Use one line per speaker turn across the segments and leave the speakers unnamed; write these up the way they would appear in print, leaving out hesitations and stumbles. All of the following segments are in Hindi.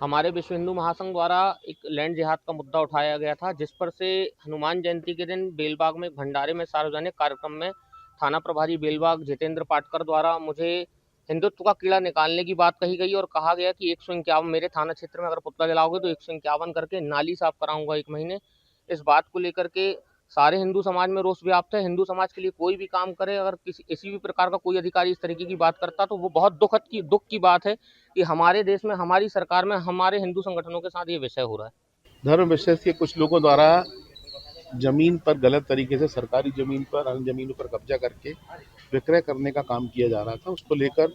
हमारे विश्व हिंदू महासंघ द्वारा एक लैंड जिहाद का मुद्दा उठाया गया था, जिस पर से हनुमान जयंती के दिन बेलबाग में भंडारे में सार्वजनिक कार्यक्रम में थाना प्रभारी बेलबाग जितेंद्र पाटकर द्वारा मुझे हिंदुत्व का कीड़ा निकालने की बात कही गई और कहा गया कि 151 मेरे थाना क्षेत्र में अगर पुतला जलाओगे तो 151 करके नाली साफ कराऊंगा 1 महीने। इस बात को लेकर के सारे हिंदू समाज में रोष व्याप्त है। हिंदू समाज के लिए कोई भी काम करे, अगर किसी भी प्रकार का कोई अधिकारी इस तरीके की बात करता तो वो बहुत दुख की बात है कि हमारे देश में, हमारी सरकार में, हमारे हिंदू संगठनों के साथ ये विषय हो रहा है।
धर्म विशेष के कुछ लोगों द्वारा जमीन पर गलत तरीके से, सरकारी जमीन पर, अन्य जमीनों पर कब्जा करके विक्रय करने का काम किया जा रहा था। उसको लेकर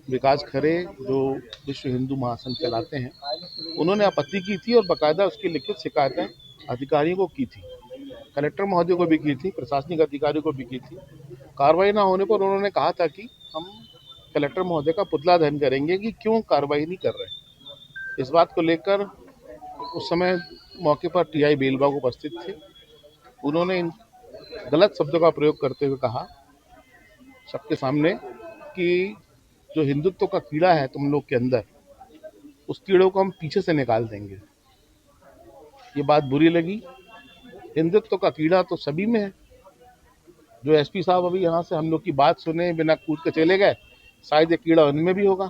विकास खरे, जो विश्व हिंदू महासंघ चलाते हैं, उन्होंने आपत्ति की थी और बाकायदा उसकी लिखित शिकायतें अधिकारियों को की थी। कलेक्टर महोदय को भी की थी, प्रशासनिक अधिकारियों को भी की थी। कार्रवाई ना होने पर उन्होंने कहा था कि हम कलेक्टर महोदय का पुतला दहन करेंगे कि क्यों कार्रवाई नहीं कर रहे। इस बात को लेकर उस समय मौके पर टीआई बेलबाग उपस्थित थे। उन्होंने इन गलत शब्दों का प्रयोग करते हुए कहा सबके सामने कि जो हिंदुत्व का कीड़ा है तुम लोग के अंदर, उस कीड़ों को हम पीछे से निकाल देंगे। ये बात बुरी लगी। हिंदुत्व का कीड़ा तो सभी में है। जो एसपी साहब अभी यहाँ से हम लोग की बात सुने बिना कूद के चले गए, शायद ये कीड़ा उनमें भी होगा।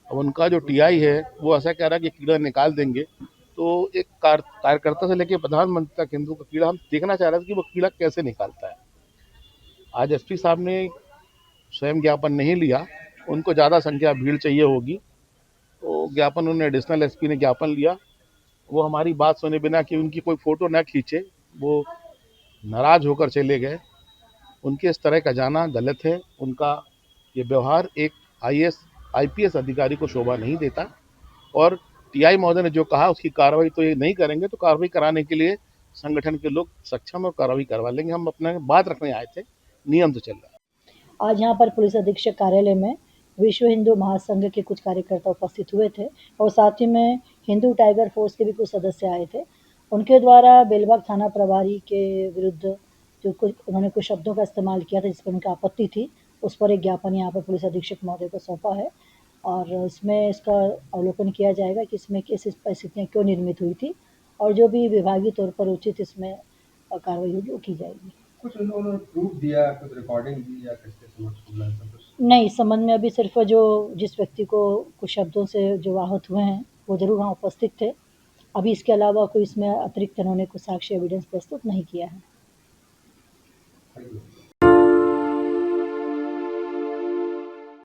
अब उनका जो टीआई है वो ऐसा कह रहा है कि कीड़ा निकाल देंगे, तो एक कार्यकर्ता से लेकर प्रधानमंत्री तक हिंदू का कीड़ा हम देखना चाह रहे थे कि वो कीड़ा कैसे निकालता है। आज एसपी साहब ने स्वयं ज्ञापन नहीं लिया, उनको ज़्यादा संख्या भीड़ चाहिए होगी, तो ज्ञापन उन्होंने एडिशनल एसपी ने ज्ञापन लिया। वो हमारी बात सुने बिना कि उनकी कोई फोटो ना खींचे, वो नाराज होकर चले गए। उनके इस तरह का जाना गलत है। उनका ये व्यवहार एक आईपीएस अधिकारी को शोभा नहीं देता। और टीआई महोदय ने जो कहा उसकी कार्रवाई तो ये नहीं करेंगे, तो कार्रवाई कराने के लिए संगठन के लोग सक्षम और कार्रवाई करवा लेंगे। हम अपना बात रखने आए थे, नियम तो चल रहा है।
आज यहाँ पर पुलिस अधीक्षक कार्यालय में विश्व हिंदू महासंघ के कुछ कार्यकर्ता उपस्थित हुए थे और साथ ही में हिंदू टाइगर फोर्स के भी कुछ सदस्य आए थे। उनके द्वारा बेलबाग थाना प्रभारी के विरुद्ध जो उन्होंने कुछ शब्दों का इस्तेमाल किया था जिस पर उनकी आपत्ति थी, उस पर एक ज्ञापन यहाँ पर पुलिस अधीक्षक महोदय को सौंपा है और इसमें इसका अवलोकन किया जाएगा कि इसमें कैसी परिस्थितियाँ क्यों निर्मित हुई थी और जो भी विभागीय तौर पर उचित इसमें कार्रवाई होगी वो की जाएगी।
कुछ उन्होंने प्रूफ दिया, कुछ रिकॉर्डिंग दी या किसके समक्ष बोला, ऐसा कुछ
नहीं, इस संबंध में अभी सिर्फ जो जिस व्यक्ति को कुछ शब्दों से जो आहत हुए हैं वो ज़रूर वहाँ उपस्थित थे। अभी इसके अलावा कोई इसमें अतिरिक्त उन्होंने कुछ साक्ष्य एविडेंस प्रस्तुत नहीं किया है।
Thank you.